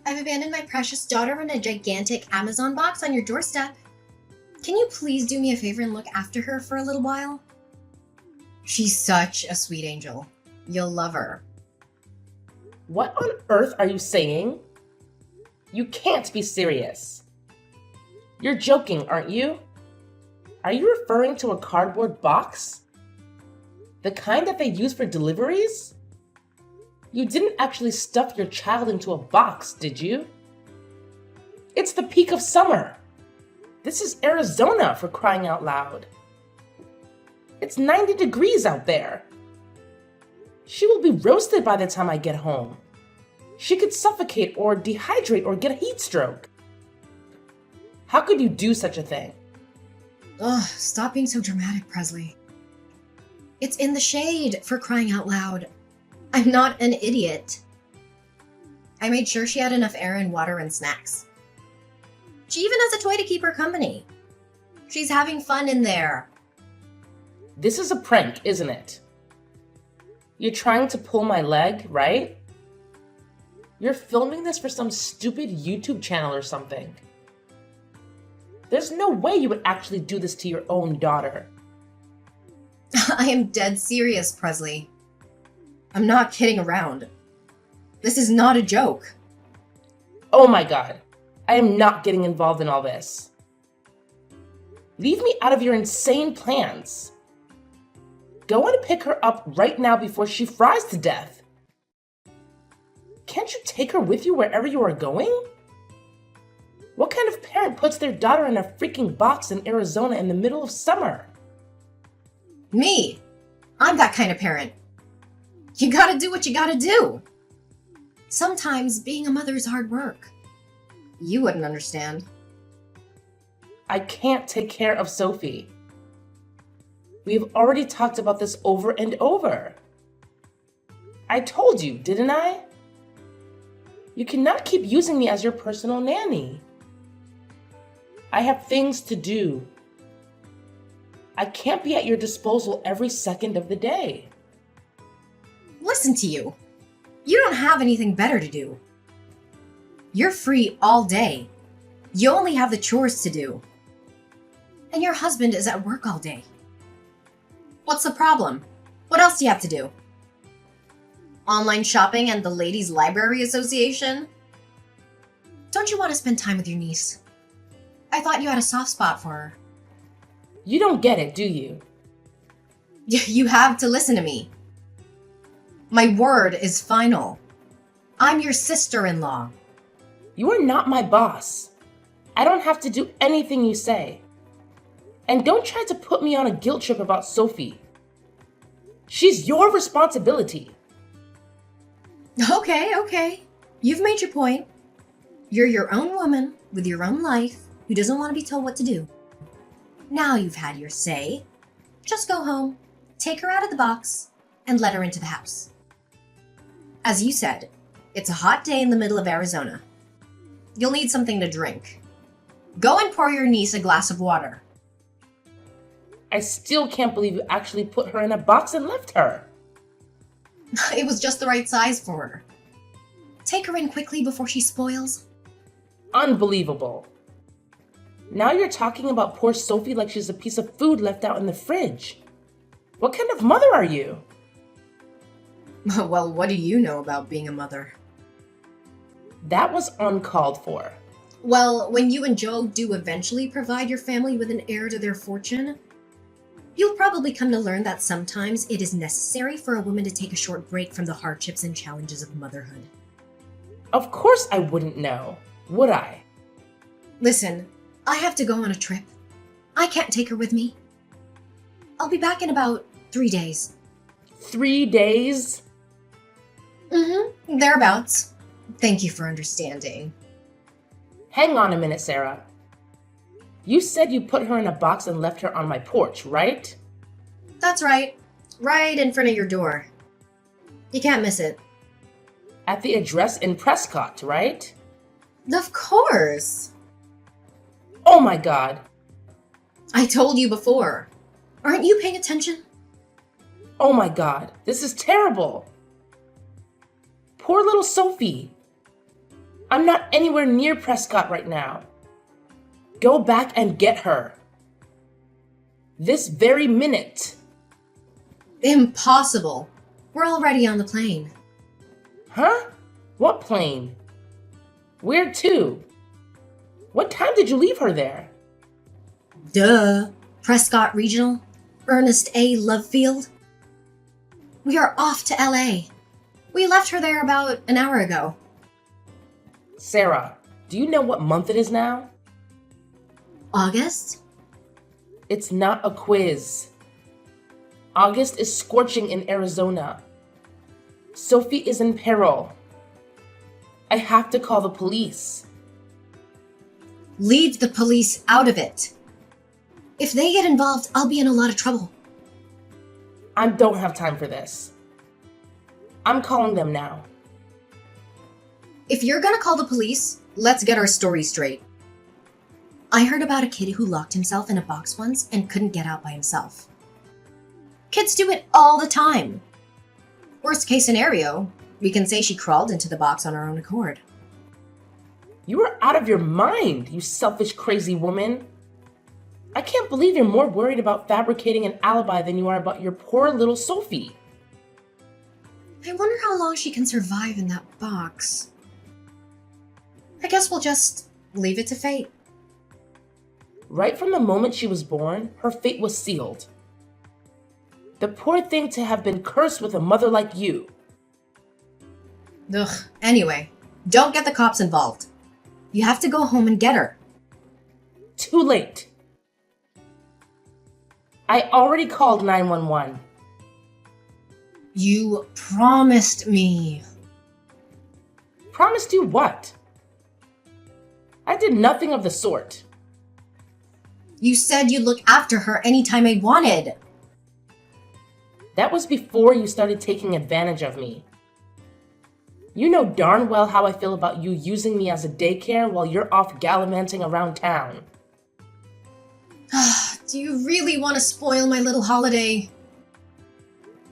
I've abandoned my precious daughter in a gigantic Amazon box on your doorstep. Can you please do me a favor and look after her for a little while? She's such a sweet angel. You'll love her. What on earth are you saying? You can't be serious. You're joking, aren't you? Are you referring to a cardboard box? The kind that they use for deliveries? You didn't actually stuff your child into a box, did you? It's the peak of summer. This is Arizona, for crying out loud. It's 90 degrees out there. She will be roasted by the time I get home. She could suffocate or dehydrate or get a heat stroke. How could you do such a thing? Ugh, stop being so dramatic, Presley. It's in the shade, for crying out loud. I'm not an idiot. I made sure she had enough air and water and snacks. She even has a toy to keep her company. She's having fun in there. This is a prank, isn't it? You're trying to pull my leg, right? You're filming this for some stupid YouTube channel or something. There's no way you would actually do this to your own daughter. I am dead serious, Presley. I'm not kidding around. This is not a joke. Oh my god, I am not getting involved in all this. Leave me out of your insane plans. Go and pick her up right now before she fries to death. Can't you take her with you wherever you are going? What kind of parent puts their daughter in a freaking box in Arizona in the middle of summer? Me. I'm that kind of parent. You gotta do what you gotta do. Sometimes being a mother is hard work. You wouldn't understand. I can't take care of Sophie. We've already talked about this over and over. I told you, didn't I? You cannot keep using me as your personal nanny. I have things to do. I can't be at your disposal every second of the day. Listen to you. You don't have anything better to do. You're free all day. You only have the chores to do. And your husband is at work all day. What's the problem? What else do you have to do? Online shopping and the Ladies' Library Association? Don't you want to spend time with your niece? I thought you had a soft spot for her. You don't get it, do you? You have to listen to me. My word is final. I'm your sister-in-law. You are not my boss. I don't have to do anything you say. And don't try to put me on a guilt trip about Sophie. She's your responsibility. Okay. You've made your point. You're your own woman with your own life who doesn't want to be told what to do. Now you've had your say. Just go home, take her out of the box, and let her into the house. As you said, it's a hot day in the middle of Arizona. You'll need something to drink. Go and pour your niece a glass of water. I still can't believe you actually put her in a box and left her. It was just the right size for her. Take her in quickly before she spoils. Unbelievable. Now you're talking about poor Sophie like she's a piece of food left out in the fridge. What kind of mother are you? Well, what do you know about being a mother? That was uncalled for. Well, when you and Joe do eventually provide your family with an heir to their fortune, you'll probably come to learn that sometimes it is necessary for a woman to take a short break from the hardships and challenges of motherhood. Of course I wouldn't know, would I? Listen, I have to go on a trip. I can't take her with me. I'll be back in about 3 days. 3 days? Thereabouts. Thank you for understanding. Hang on a minute, Sarah. You said you put her in a box and left her on my porch, right? That's right. Right in front of your door. You can't miss it. At the address in Prescott, right? Of course. Oh my god. I told you before. Aren't you paying attention? Oh my god, this is terrible. Poor little Sophie. I'm not anywhere near Prescott right now. Go back and get her. This very minute. Impossible. We're already on the plane. Huh? What plane? Where to? What time did you leave her there? Duh. Prescott Regional. Ernest A. Lovefield. We are off to LA. We left her there about an hour ago. Sarah, do you know what month it is now? August? It's not a quiz. August is scorching in Arizona. Sophie is in peril. I have to call the police. Leave the police out of it. If they get involved, I'll be in a lot of trouble. I don't have time for this. I'm calling them now. If you're gonna call the police, let's get our story straight. I heard about a kid who locked himself in a box once and couldn't get out by himself. Kids do it all the time. Worst case scenario, we can say she crawled into the box on her own accord. You are out of your mind, you selfish, crazy woman. I can't believe you're more worried about fabricating an alibi than you are about your poor little Sophie. I wonder how long she can survive in that box. I guess we'll just leave it to fate. Right from the moment she was born, her fate was sealed. The poor thing to have been cursed with a mother like you. Ugh. Anyway, don't get the cops involved. You have to go home and get her. Too late. I already called 911. You promised me. Promised you what? I did nothing of the sort. You said you'd look after her anytime I wanted. That was before you started taking advantage of me. You know darn well how I feel about you using me as a daycare while you're off gallivanting around town. Do you really want to spoil my little holiday?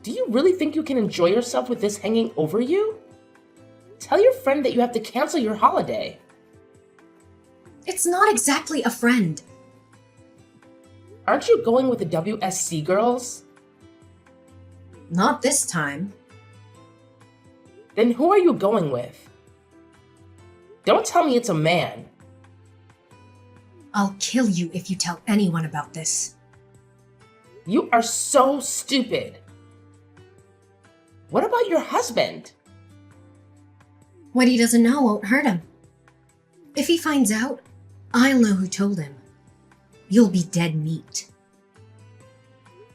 Do you really think you can enjoy yourself with this hanging over you? Tell your friend that you have to cancel your holiday. It's not exactly a friend. Aren't you going with the WSC girls? Not this time. Then who are you going with? Don't tell me it's a man. I'll kill you if you tell anyone about this. You are so stupid. What about your husband? What he doesn't know won't hurt him. If he finds out, I'll know who told him. You'll be dead meat.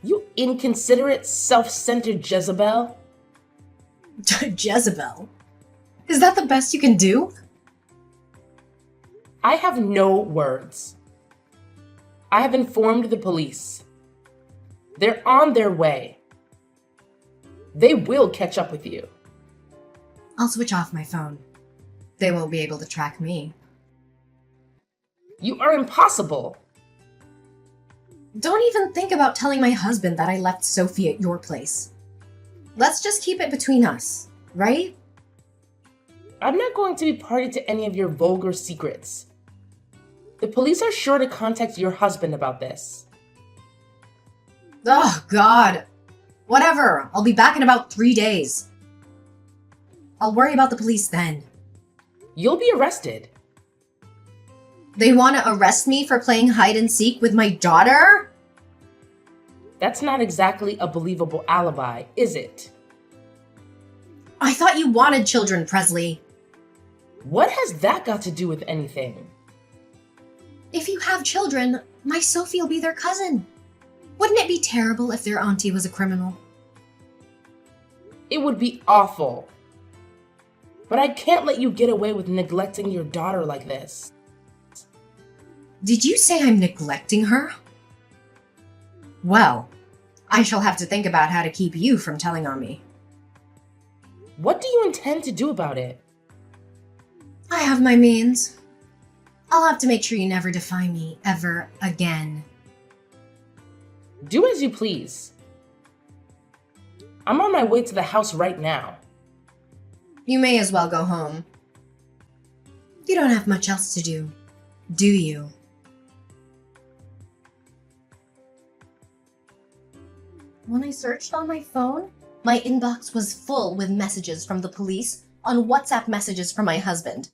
You inconsiderate, self-centered Jezebel. Jezebel? Is that the best you can do? I have no words. I have informed the police. They're on their way. They will catch up with you. I'll switch off my phone. They won't be able to track me. You are impossible. Don't even think about telling my husband that I left Sophie at your place. Let's just keep it between us, right? I'm not going to be party to any of your vulgar secrets. The police are sure to contact your husband about this. Oh, God. Whatever. I'll be back in about 3 days. I'll worry about the police then. You'll be arrested. They want to arrest me for playing hide and seek with my daughter? That's not exactly a believable alibi, is it? I thought you wanted children, Presley. What has that got to do with anything? If you have children, my Sophie will be their cousin. Wouldn't it be terrible if their auntie was a criminal? It would be awful. But I can't let you get away with neglecting your daughter like this. Did you say I'm neglecting her? Well, I shall have to think about how to keep you from telling on me. What do you intend to do about it? I have my means. I'll have to make sure you never defy me ever again. Do as you please. I'm on my way to the house right now. You may as well go home. You don't have much else to do you? When I searched on my phone, my inbox was full with messages from the police on WhatsApp messages from my husband.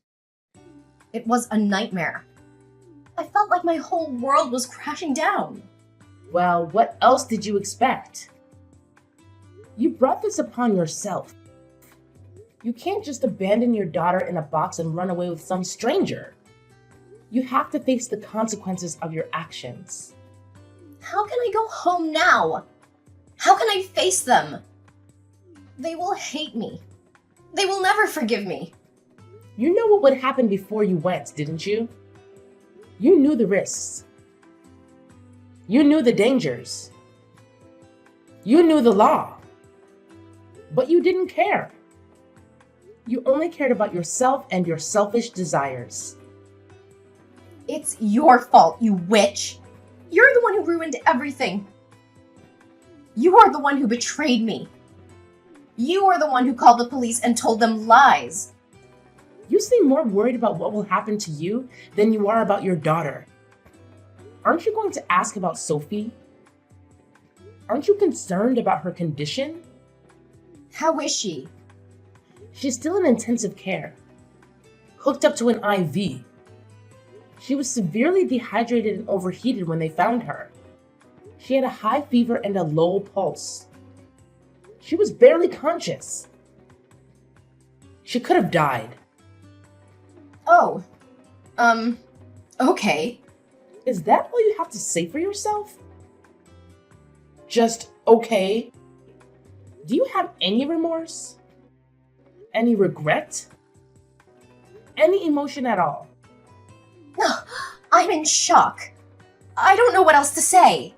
It was a nightmare. I felt like my whole world was crashing down. Well, what else did you expect? You brought this upon yourself. You can't just abandon your daughter in a box and run away with some stranger. You have to face the consequences of your actions. How can I go home now? How can I face them? They will hate me. They will never forgive me. You know what would happen before you went, didn't you? You knew the risks. You knew the dangers. You knew the law. But you didn't care. You only cared about yourself and your selfish desires. It's your fault, you witch. You're the one who ruined everything. You are the one who betrayed me. You are the one who called the police and told them lies. You seem more worried about what will happen to you than you are about your daughter. Aren't you going to ask about Sophie? Aren't you concerned about her condition? How is she? She's still in intensive care, hooked up to an IV. She was severely dehydrated and overheated when they found her. She had a high fever and a low pulse. She was barely conscious. She could have died. Oh, okay. Is that all you have to say for yourself? Just okay? Do you have any remorse? Any regret? Any emotion at all? I'm in shock. I don't know what else to say.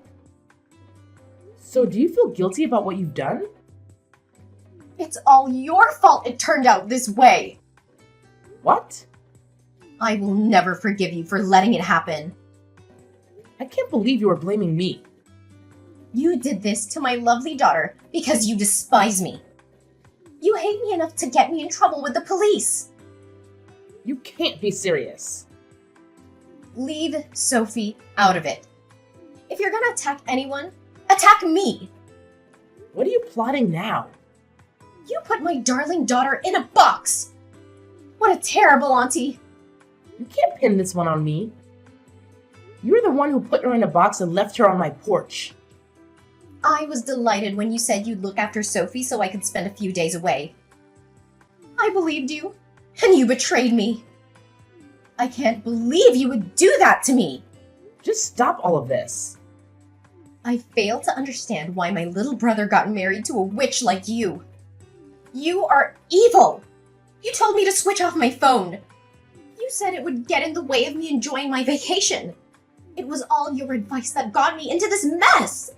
So do you feel guilty about what you've done? It's all your fault it turned out this way. What? I will never forgive you for letting it happen. I can't believe you are blaming me. You did this to my lovely daughter because you despise me. You hate me enough to get me in trouble with the police. You can't be serious. Leave Sophie out of it. If you're gonna attack anyone, attack me. What are you plotting now? You put my darling daughter in a box. What a terrible auntie. You can't pin this one on me. You're the one who put her in a box and left her on my porch. I was delighted when you said you'd look after Sophie so I could spend a few days away. I believed you, and you betrayed me. I can't believe you would do that to me. Just stop all of this. I fail to understand why my little brother got married to a witch like you. You are evil. You told me to switch off my phone. You said it would get in the way of me enjoying my vacation. It was all your advice that got me into this mess.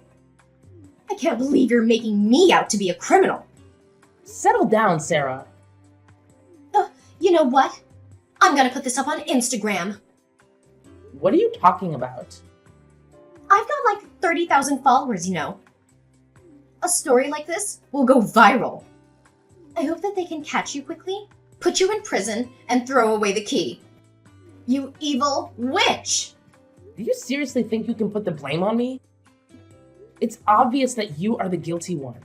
I can't believe you're making me out to be a criminal. Settle down, Sarah. You know what? I'm gonna put this up on Instagram. What are you talking about? I've got like 30,000 followers, you know. A story like this will go viral. I hope that they can catch you quickly, put you in prison, and throw away the key. You evil witch! Do you seriously think you can put the blame on me? It's obvious that you are the guilty one.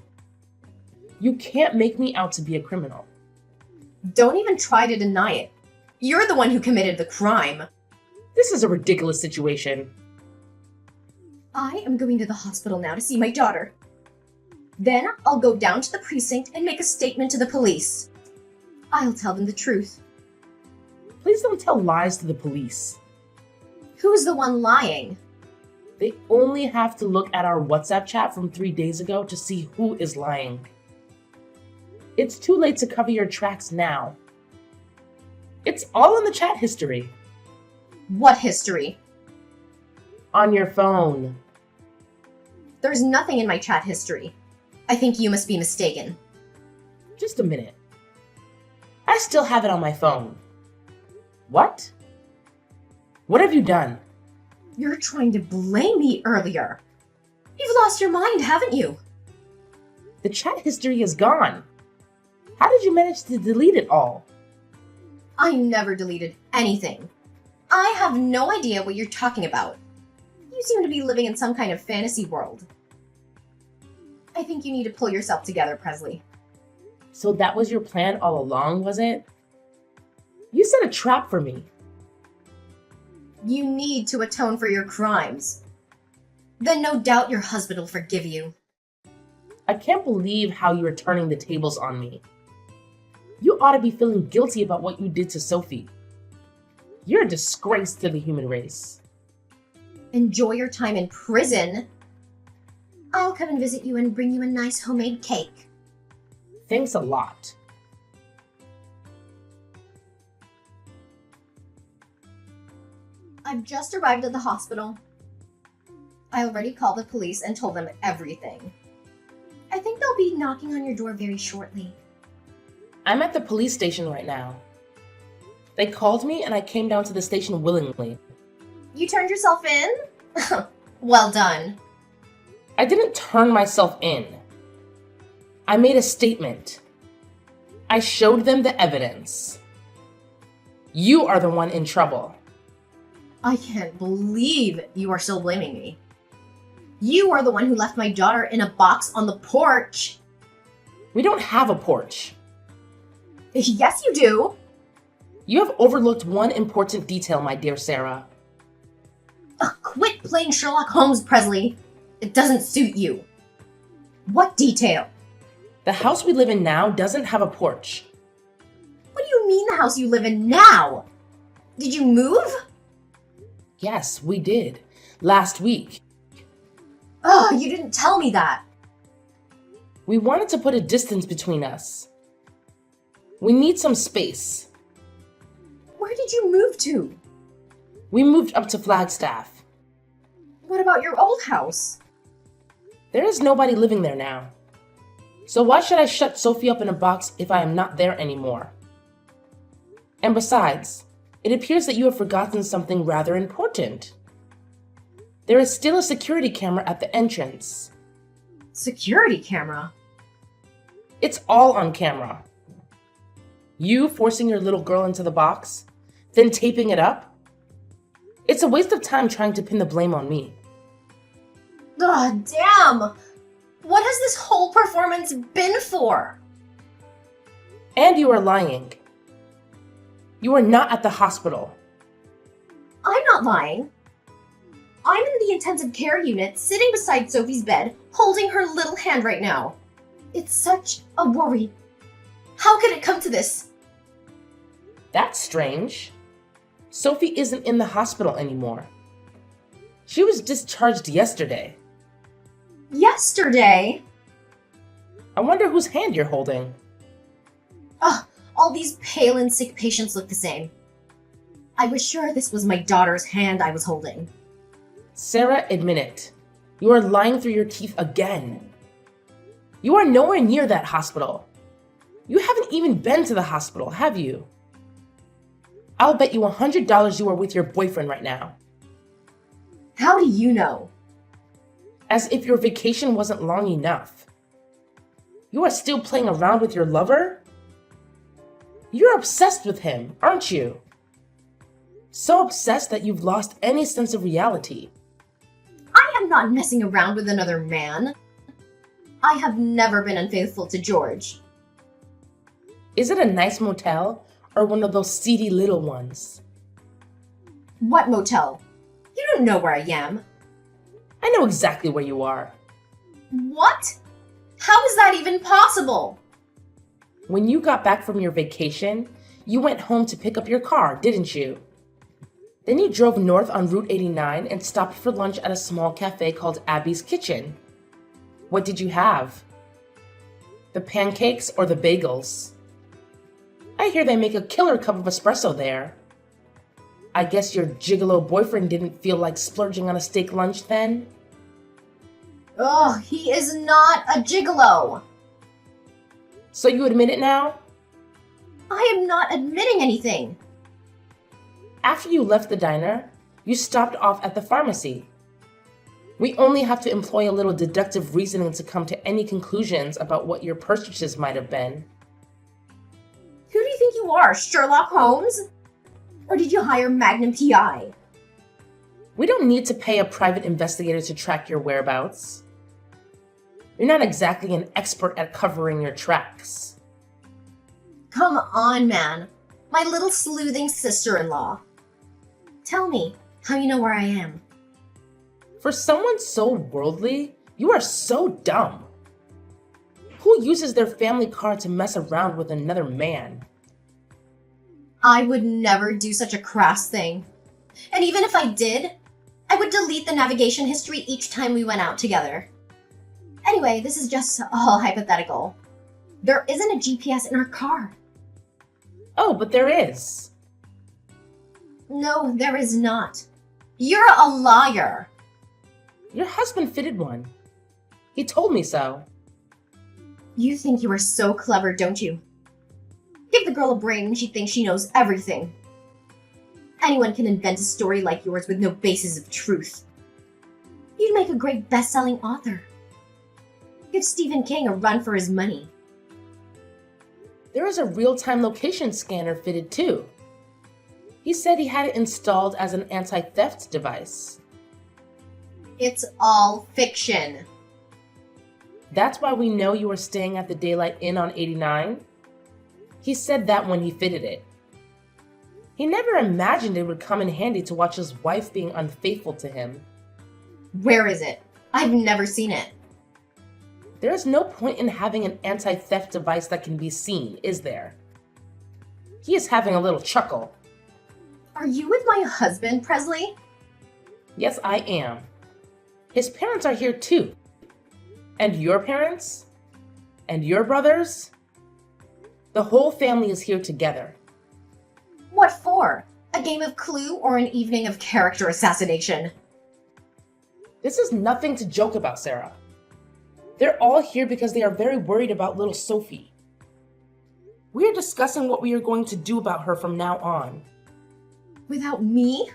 You can't make me out to be a criminal. Don't even try to deny it. You're the one who committed the crime. This is a ridiculous situation. I am going to the hospital now to see my daughter. Then I'll go down to the precinct and make a statement to the police. I'll tell them the truth. Please don't tell lies to the police. Who's the one lying? They only have to look at our WhatsApp chat from 3 days ago to see who is lying. It's too late to cover your tracks now. It's all in the chat history. What history? On your phone. There's nothing in my chat history. I think you must be mistaken. Just a minute. I still have it on my phone. What? What have you done? You're trying to blame me earlier. You've lost your mind, haven't you? The chat history is gone. How did you manage to delete it all? I never deleted anything. I have no idea what you're talking about. You seem to be living in some kind of fantasy world. I think you need to pull yourself together, Presley. So that was your plan all along, was it? You set a trap for me. You need to atone for your crimes. Then no doubt your husband will forgive you. I can't believe how you are turning the tables on me. You ought to be feeling guilty about what you did to Sophie. You're a disgrace to the human race. Enjoy your time in prison. I'll come and visit you and bring you a nice homemade cake. Thanks a lot. I've just arrived at the hospital. I already called the police and told them everything. I think they'll be knocking on your door very shortly. I'm at the police station right now. They called me and I came down to the station willingly. You turned yourself in? Well done. I didn't turn myself in. I made a statement. I showed them the evidence. You are the one in trouble. I can't believe you are still blaming me. You are the one who left my daughter in a box on the porch. We don't have a porch. Yes, you do. You have overlooked one important detail, my dear Sarah. Quit playing Sherlock Holmes, Presley. It doesn't suit you. What detail? The house we live in now doesn't have a porch. What do you mean the house you live in now? Did you move? Yes, we did. Last week. Oh, you didn't tell me that. We wanted to put a distance between us. We need some space. Where did you move to? We moved up to Flagstaff. What about your old house? There is nobody living there now. So why should I shut Sophie up in a box if I am not there anymore? And besides, it appears that you have forgotten something rather important. There is still a security camera at the entrance. Security camera? It's all on camera. You forcing your little girl into the box, then taping it up? It's a waste of time trying to pin the blame on me. Ugh, damn! What has this whole performance been for? And you are lying. You are not at the hospital. I'm not lying. I'm in the intensive care unit, sitting beside Sophie's bed, holding her little hand right now. It's such a worry. How could it come to this? That's strange. Sophie isn't in the hospital anymore. She was discharged yesterday. Yesterday? I wonder whose hand you're holding. Ugh, all these pale and sick patients look the same. I was sure this was my daughter's hand I was holding. Sarah, admit it. You are lying through your teeth again. You are nowhere near that hospital. You haven't even been to the hospital, have you? I'll bet you $100 you are with your boyfriend right now. How do you know? As if your vacation wasn't long enough. You are still playing around with your lover? You're obsessed with him, aren't you? So obsessed that you've lost any sense of reality. I am not messing around with another man. I have never been unfaithful to George. Is it a nice motel or one of those seedy little ones? What motel? You don't know where I am. I know exactly where you are. What? How is that even possible? When you got back from your vacation, you went home to pick up your car, didn't you? Then you drove north on Route 89 and stopped for lunch at a small cafe called Abby's Kitchen. What did you have? The pancakes or the bagels? I hear they make a killer cup of espresso there. I guess your gigolo boyfriend didn't feel like splurging on a steak lunch then? Ugh, he is not a gigolo. So you admit it now? I am not admitting anything. After you left the diner, you stopped off at the pharmacy. We only have to employ a little deductive reasoning to come to any conclusions about what your purchases might have been. Who do you think you are, Sherlock Holmes? Or did you hire Magnum PI? We don't need to pay a private investigator to track your whereabouts. You're not exactly an expert at covering your tracks. Come on, man. My little sleuthing sister-in-law. Tell me how you know where I am. For someone so worldly, you are so dumb. Who uses their family car to mess around with another man? I would never do such a crass thing. And even if I did, I would delete the navigation history each time we went out together. Anyway, this is just all hypothetical. There isn't a GPS in our car. Oh, but there is. No, there is not. You're a liar. Your husband fitted one. He told me so. You think you are so clever, don't you? Give the girl a brain and she thinks she knows everything. Anyone can invent a story like yours with no basis of truth. You'd make a great best-selling author. Give Stephen King a run for his money. There is a real-time location scanner fitted too. He said he had it installed as an anti-theft device. It's all fiction. That's why we know you were staying at the Daylight Inn on 89. He said that when he fitted it. He never imagined it would come in handy to watch his wife being unfaithful to him. Where is it? I've never seen it. There is no point in having an anti-theft device that can be seen, is there? He is having a little chuckle. Are you with my husband, Presley? Yes, I am. His parents are here too. And your parents? And your brothers? The whole family is here together. What for? A game of Clue or an evening of character assassination? This is nothing to joke about, Sarah. They're all here because they are very worried about little Sophie. We are discussing what we are going to do about her from now on. Without me?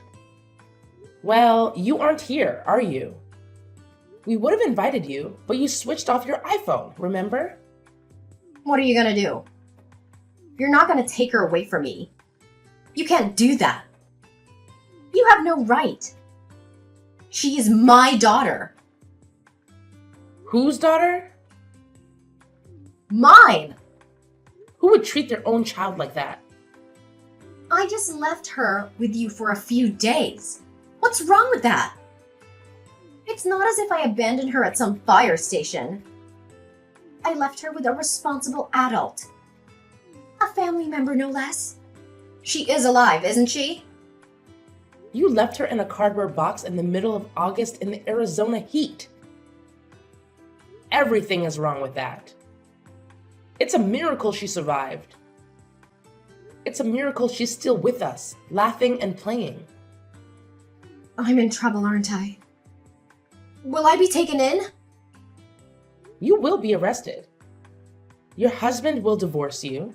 Well, you aren't here, are you? We would have invited you, but you switched off your iPhone, remember? What are you gonna do? You're not gonna take her away from me. You can't do that. You have no right. She is my daughter. Whose daughter? Mine! Who would treat their own child like that? I just left her with you for a few days. What's wrong with that? It's not as if I abandoned her at some fire station. I left her with a responsible adult. A family member, no less. She is alive, isn't she? You left her in a cardboard box in the middle of August in the Arizona heat. Everything is wrong with that. It's a miracle she survived. It's a miracle she's still with us, laughing and playing. I'm in trouble, aren't I? Will I be taken in? You will be arrested. Your husband will divorce you.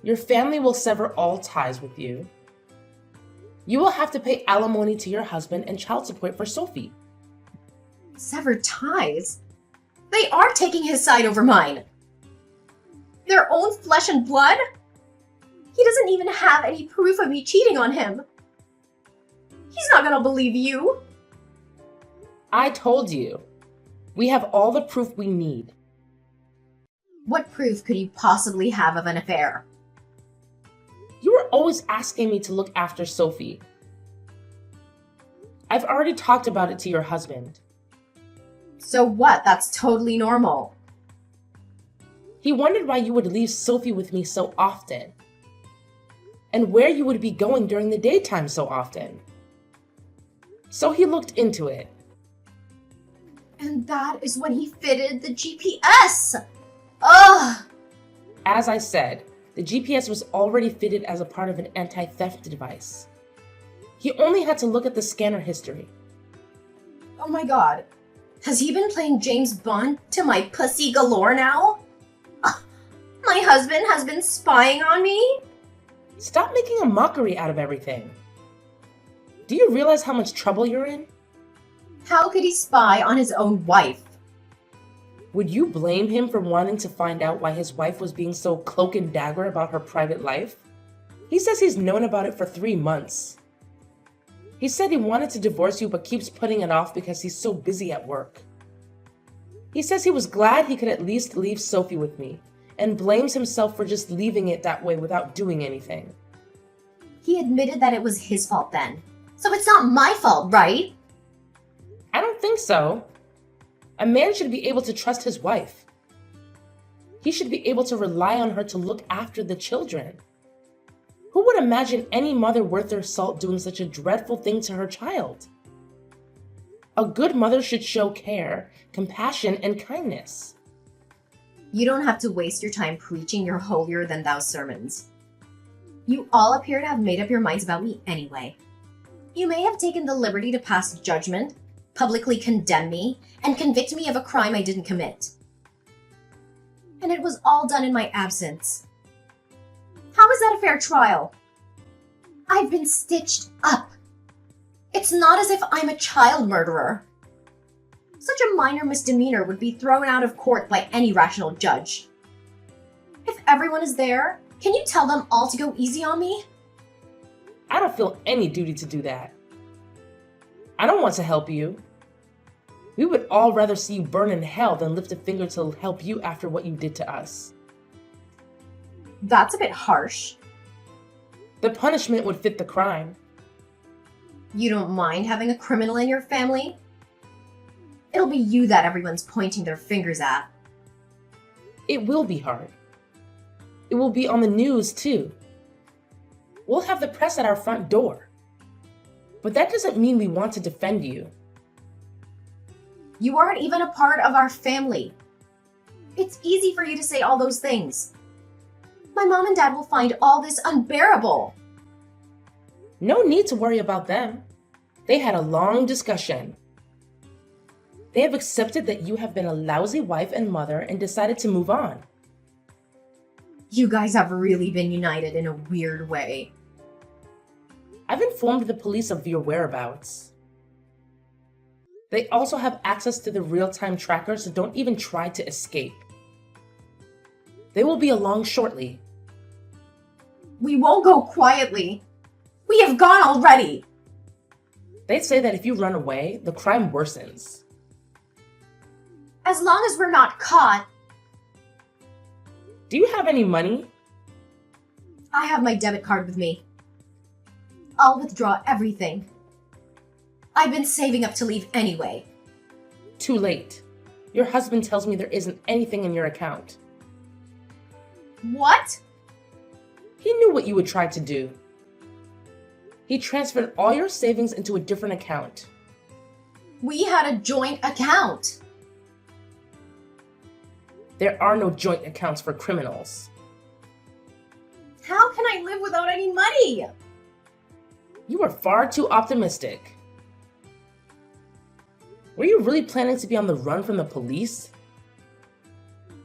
Your family will sever all ties with you. You will have to pay alimony to your husband and child support for Sophie. Sever ties? They are taking his side over mine. Their own flesh and blood? He doesn't even have any proof of me cheating on him. He's not gonna believe you. I told you. We have all the proof we need. What proof could you possibly have of an affair? You were always asking me to look after Sophie. I've already talked about it to your husband. So what? That's totally normal. He wondered why you would leave Sophie with me so often. And where you would be going during the daytime so often. So he looked into it. And that is when he fitted the GPS! Ugh! As I said, the GPS was already fitted as a part of an anti-theft device. He only had to look at the scanner history. Oh my god. Has he been playing James Bond to my pussy galore now? My husband has been spying on me? Stop making a mockery out of everything. Do you realize how much trouble you're in? How could he spy on his own wife? Would you blame him for wanting to find out why his wife was being so cloak and dagger about her private life? He says he's known about it for 3 months. He said he wanted to divorce you but keeps putting it off because he's so busy at work. He says he was glad he could at least leave Sophie with me and blames himself for just leaving it that way without doing anything. He admitted that it was his fault then. So it's not my fault, right? I don't think so. A man should be able to trust his wife. He should be able to rely on her to look after the children. Who would imagine any mother worth their salt doing such a dreadful thing to her child? A good mother should show care, compassion, and kindness. You don't have to waste your time preaching your holier-than-thou sermons. You all appear to have made up your minds about me anyway. You may have taken the liberty to pass judgment, publicly condemn me, and convict me of a crime I didn't commit. And it was all done in my absence. How is that a fair trial? I've been stitched up. It's not as if I'm a child murderer. Such a minor misdemeanor would be thrown out of court by any rational judge. If everyone is there, can you tell them all to go easy on me? I don't feel any duty to do that. I don't want to help you. We would all rather see you burn in hell than lift a finger to help you after what you did to us. That's a bit harsh. The punishment would fit the crime. You don't mind having a criminal in your family? It'll be you that everyone's pointing their fingers at. It will be hard. It will be on the news, too. We'll have the press at our front door. But that doesn't mean we want to defend you. You aren't even a part of our family. It's easy for you to say all those things. My mom and dad will find all this unbearable. No need to worry about them. They had a long discussion. They have accepted that you have been a lousy wife and mother and decided to move on. You guys have really been united in a weird way. I've informed the police of your whereabouts. They also have access to the real-time tracker, so don't even try to escape. They will be along shortly. We won't go quietly. We have gone already. They say that if you run away, the crime worsens. As long as we're not caught. Do you have any money? I have my debit card with me. I'll withdraw everything. I've been saving up to leave anyway. Too late. Your husband tells me there isn't anything in your account. What? He knew what you would try to do. He transferred all your savings into a different account. We had a joint account. There are no joint accounts for criminals. How can I live without any money? You are far too optimistic. Were you really planning to be on the run from the police?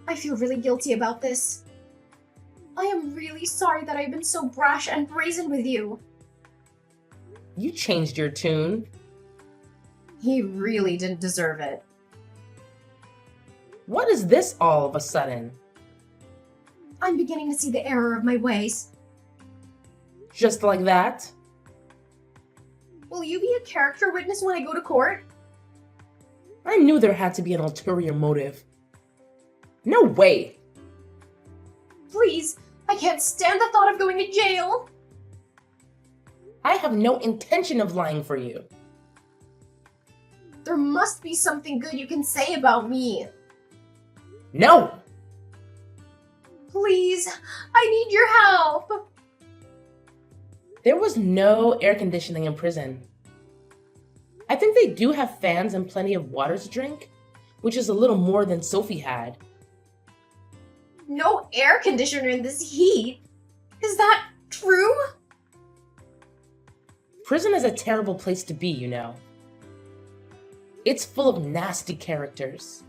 I feel really guilty about this. I am really sorry that I've been so brash and brazen with you. You changed your tune. He really didn't deserve it. What is this all of a sudden? I'm beginning to see the error of my ways. Just like that? Will you be a character witness when I go to court? I knew there had to be an ulterior motive. No way! Please, I can't stand the thought of going to jail. I have no intention of lying for you. There must be something good you can say about me. No! Please, I need your help. There was no air conditioning in prison. I think they do have fans and plenty of water to drink, which is a little more than Sophie had. No air conditioner in this heat. Is that true? Prison is a terrible place to be, you know. It's full of nasty characters.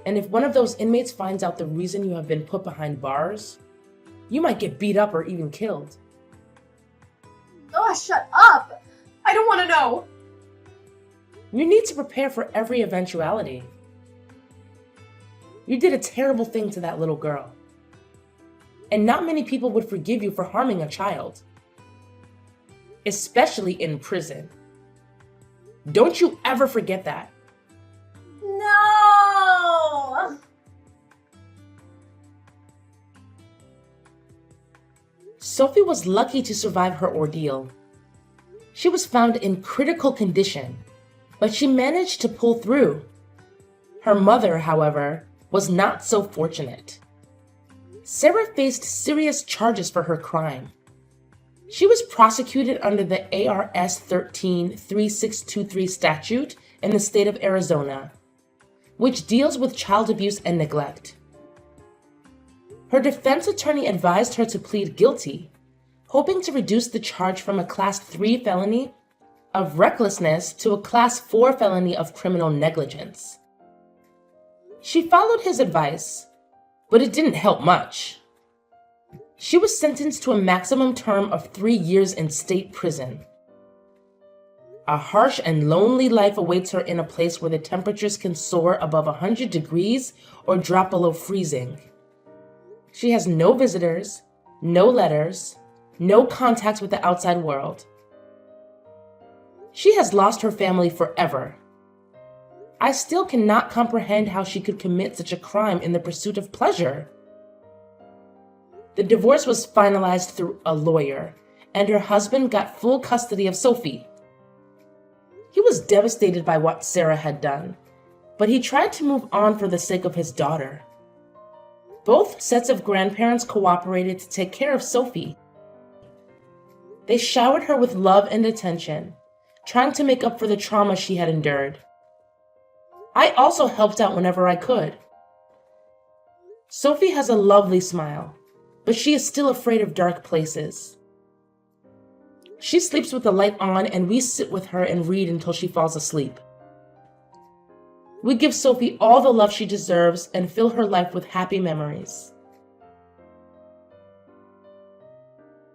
And if one of those inmates finds out the reason you have been put behind bars, you might get beat up or even killed. Oh, shut up! I don't want to know. You need to prepare for every eventuality. You did a terrible thing to that little girl. And not many people would forgive you for harming a child, especially in prison. Don't you ever forget that. No! Sophie was lucky to survive her ordeal. She was found in critical condition, but she managed to pull through. Her mother, however, was not so fortunate. Sarah faced serious charges for her crime. She was prosecuted under the ARS 13-3623 statute in the state of Arizona, which deals with child abuse and neglect. Her defense attorney advised her to plead guilty, hoping to reduce the charge from a Class 3 felony of recklessness to a Class 4 felony of criminal negligence. She followed his advice, but it didn't help much. She was sentenced to a maximum term of 3 years in state prison. A harsh and lonely life awaits her in a place where the temperatures can soar above 100 degrees or drop below freezing. She has no visitors, no letters, no contact with the outside world. She has lost her family forever. I still cannot comprehend how she could commit such a crime in the pursuit of pleasure. The divorce was finalized through a lawyer, and her husband got full custody of Sophie. He was devastated by what Sarah had done, but he tried to move on for the sake of his daughter. Both sets of grandparents cooperated to take care of Sophie. They showered her with love and attention, trying to make up for the trauma she had endured. I also helped out whenever I could. Sophie has a lovely smile, but she is still afraid of dark places. She sleeps with the light on, and we sit with her and read until she falls asleep. We give Sophie all the love she deserves and fill her life with happy memories.